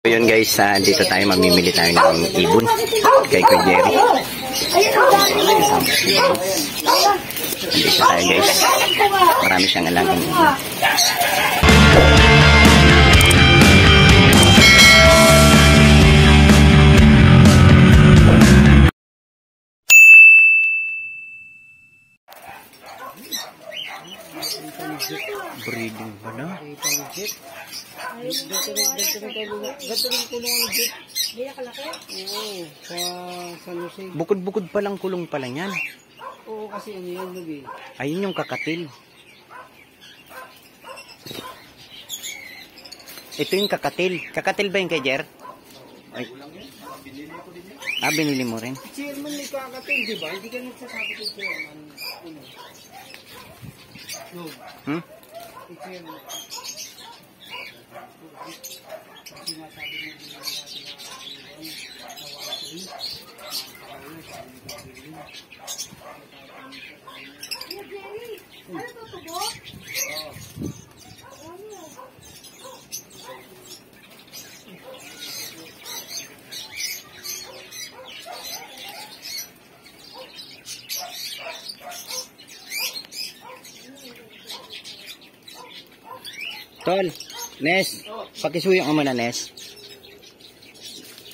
So yun guys, dito tayo mamimili tayo ng ibon kay Kuya Jerry. Dito tayo guys, marami siyang alagang ibon. Breeding ba na? Bukod-bukod palang kulong pala yan. Oo, kasi ano yan, Lubi? Ayun yung kakatil. Ito yung kakatil. Kakatil ba yung kay Jer? Ay. Binili mo rin? Chairman may kakatil, di ba? Hindi ka nagsasabi ko chairman. No. Chairman. Sinasabi mo din Tol, Nes, pakisuyo ka muna, Nes.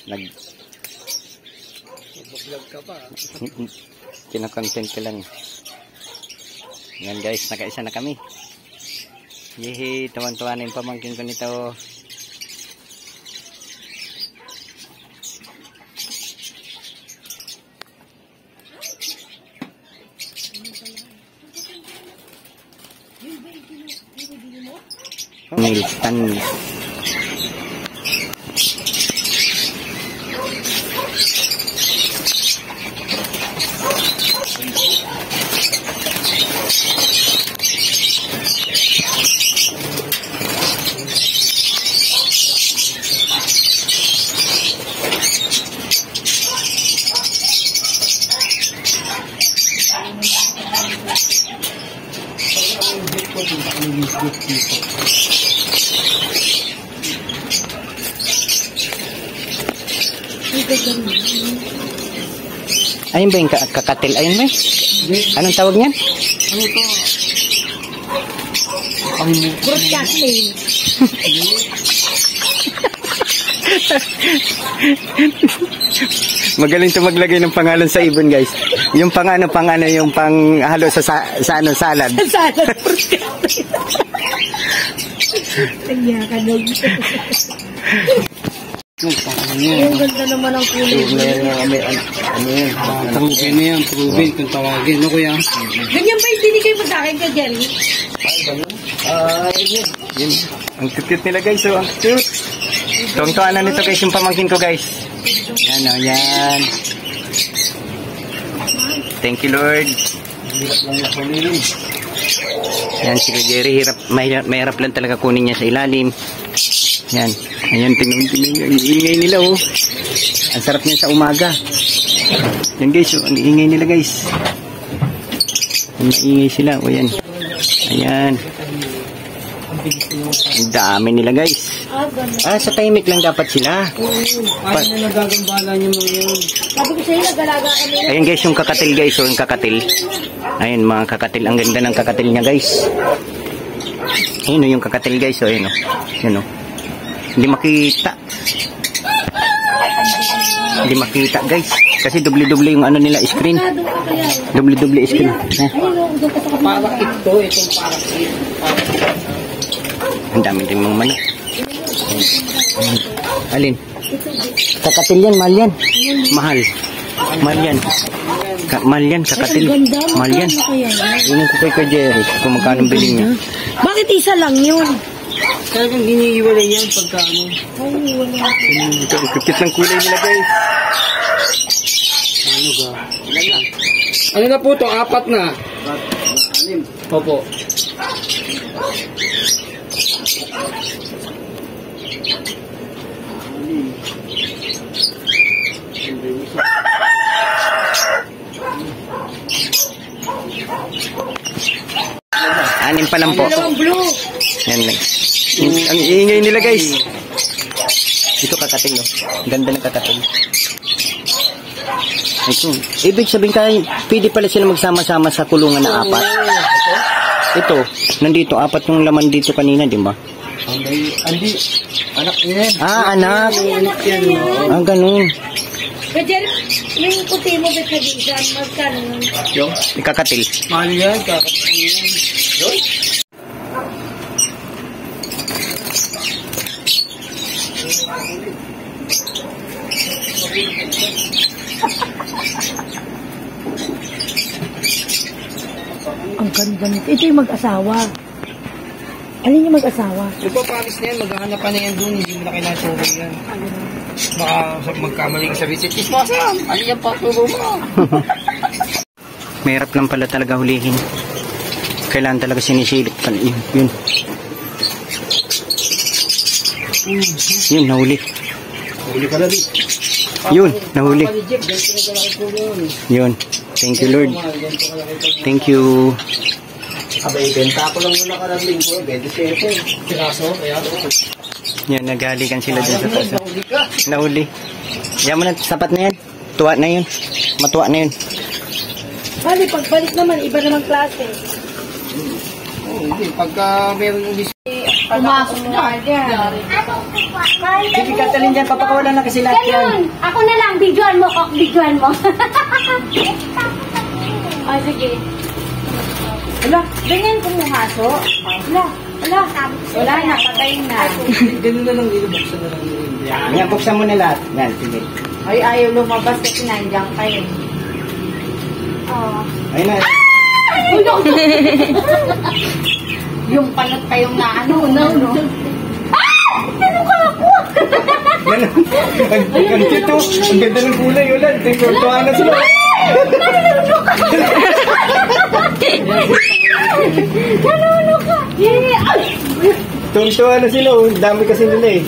Nag-vlog ka pa. Kinakontent ko lang. Yan guys, nakaisa na kami. Yehe, tuwan-tuwa na yung pamangkin ko nito. Milton. Ayun ba yung kakatil? Ayun ba? Anong tawag niyan? Ano to? Broadcasting. Magaling to maglagay ng pangalan sa ibon guys. Yung pang yung panghalo sa ano, salad. Salad broadcasting. Kanya ka doon. Yung ganda naman ang kulay. Ano yun? Proven na yan, proven kung tawagin. No, kuya? Ganyan ba yung binigay mo sa akin ka, Jerry? Yun. Ang cute nila guys. So, ang cute. Tuwang-tuwa na nito guys yung pamangkin ko guys. Yan o, yan. Thank you Lord. Yan si Kuya Jerry. Mahirap lang talaga kunin niya sa ilalim. Yan. Ayan, tingnan yung ingay nila oh. Ang sarap niya sa umaga. Yan guys, oh, ang ingay nila guys. Ang ingay sila, oh yan. Ayan. Ang dami nila guys. Sa timing lang dapat sila. Ay, na nagagambala niyo mga yun. Sabi ko sa'yo, nag-alaga kami. Ayan guys, yung kakatil guys, oh, yung kakatil. Ayan mga kakatil, ang ganda ng kakatil niya guys. Ayun oh, yung kakatil guys, oh, ayun oh. Yan oh. Hindi makita. Hindi makita guys. Kasi doble-doble yung ano nila screen. Doble-doble screen. Para ito, itong parakit. Ang dami din mong manok. Alin? Kakatil yan, mahal yan. Mahal. Mahal yan. Mahal yan, kakatil. Mahal yan. Inan ko kay Kuya Jerry kung magkano bilhin niya. Bakit isa lang yun? Talagang giniiwalay yan pagka ano. Ay, wala. Ang kukit ng kulay nila guys. Ano ba? Ano na po to? 4 na. 6. Opo. Anim pa lang po. Blue. Yan lang. Ang iingay nila guys. Ito kakatil, oh. Ganda ng kakatil. Ito. Ibig sabihin kayo, pwede pala sila magsama-sama sa kulungan na apat. Ito, nandito, apat yung laman dito kanina, di ba? Andi, anak niya yan. Ah, anak. Ah, ganun. Kaya Jerry, yung puti mo, ba't nag-iisan? Magkano yun? Yung? Ikakatil. Mahal yan, kakatil yan. Yun? Ang ganda nito. Ito yung mag-asawa. Alin yung mag-asawa? Nagpapalis na yan, maghahanap pa na yan doon, hindi mo na kailangan turo yan. Baka magkamali ka sa visit. Ismasan, ano yan pa turo mo? Mahirap lang pala talaga hulihin. Kailangan talaga sinisilip pala. Yun. Yun, nahuli. Huli ka na di. Yun, nahuli. Yun. Thank you, Lord. Thank you. Abay, benta ko lang muna karabling ko, 27. Siraso, kaya Yan, nagalikan sila dun sa taas. nahuli ka. Nahuli. Yan mo na, sapat na yan. Tuwa na yun. Matuwa na yun. Bali, pagbalik naman, iba naman klase. Oo, hindi. Pagka meron yung list. Pumasok na dyan. Sige, Katalin dyan. Papakawalan na kasi lahat yan. Ganun. Ako na lang. Videoan mo. Videoan mo. Ah, sige. Wala, ganyan kumuhaso. Wala, wala na, patay na. Ganun na lang, nilabuksan na lang yun. Yan, buksan mo na lahat. Yan, sige. Ay, ayaw lumabas kasi nandiyan kayo. Oh. Ayun na. Yung panot kayong na ano, no. Ano ka ako? Ganun. Ang cute, oh. Ang ganda ng kulay. Ulan. Tuwa na sila. Nanuno ka. Tuwa na sila. Oh. Dami kasi nila eh.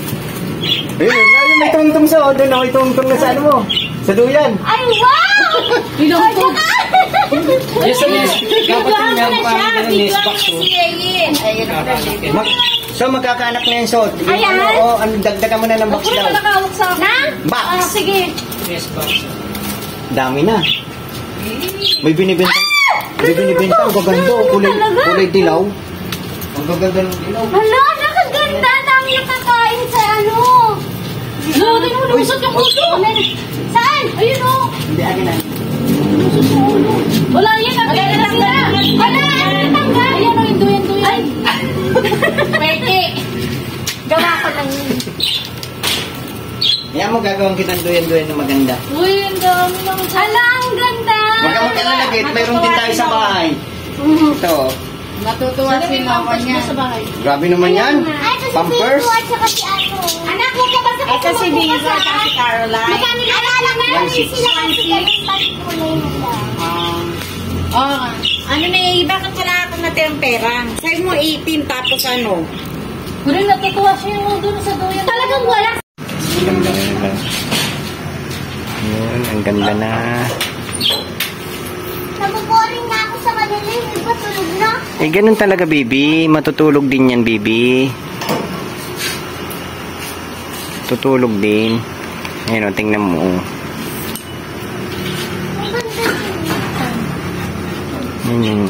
Ayun, ayun, may tungtong sa. Oh. Doon ako may tungtong na sa ano mo. Sa duyan. Ay, wow! Pinungtong. Yes, yes. Dapat yung meron pa ng nest box, oh. So, magkakaanak na yan, so. Ayan. Oo, dagdagan mo na ng box Ako na daw. malakawag sa Na? Box! Ah, sige. Nest box. Dami na. May binibintang. May binibintang. Ang gaganda. Oh. Kulay dilaw. Ang gaganda ng dilaw. Hala, nakaganda. Dami nakakain sa ano. No, tinulusot yung ulo. Saan? Ayun o. Hindi, akin na. Wala yan, nagkaya na sila. Wala, tanggal. Ayan o, induyan. Ay. Pwede. Gawa ko lang yun. Yan mo gagawin kitang duyan-duyan na maganda. Uy, ang dami lang. Hala, ang ganda. Huwag ka magkakalagit. Mayroon din tayo sa bahay. Ito. Natutuwa si Mama niya. Sa bahay. Grabe naman yan. Ay, kasi Pampers. Pico at saka si ano. Anak, huwag ka ba sa Ay, kasi Biza at si Caroline. Magkano na alam na One six. sila kasi ganun pagkulay nila. Oh, ano na bakit wala akong natirang pera? Sa'yo mo 18 tapos ano? Pero natutuwa siya yung doon sa duyan. Talagang wala. Yun, ang ganda na. Nabuboring na ako sa kanila. Hindi ba tulog na? Eh, ganun talaga, baby. Matutulog din yan, baby. Tutulog din. Ayun, o, tingnan mo. Oh. Ang ganda din. Yun.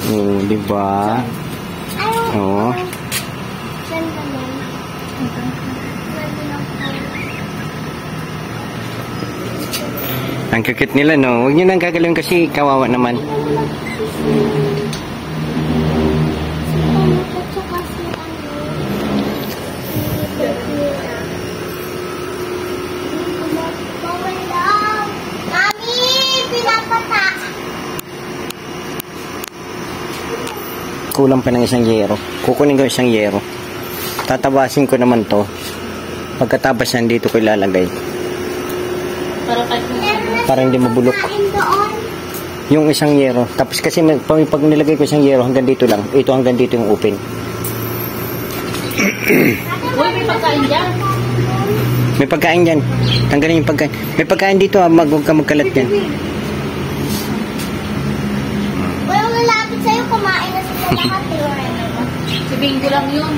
Oh, diba? Ayaw. Oo. Ganda naman. Ganda lang po. Ang kikit nila, no? Huwag nyo nang gagalawin kasi kawawa naman. At saka si bawal daw. Mami, pinapata. Kulang pa ng isang yero. Kukunin ko isang yero. Tatabasin ko naman to. Pagkatabas yan, dito ko ilalagay. Para hindi mabulok. Kain doon. Yung isang yero. Tapos kasi pag nilagay ko isang yero, hanggang dito lang. Ito hanggang dito yung open. Uy, may pagkain dyan. May pagkain dyan. Tanggalin yung pagkain. May pagkain dito, huwag ka magkalat yan. Walang lalapit sa'yo, kumain na sila lahat. Si Bingo lang yun.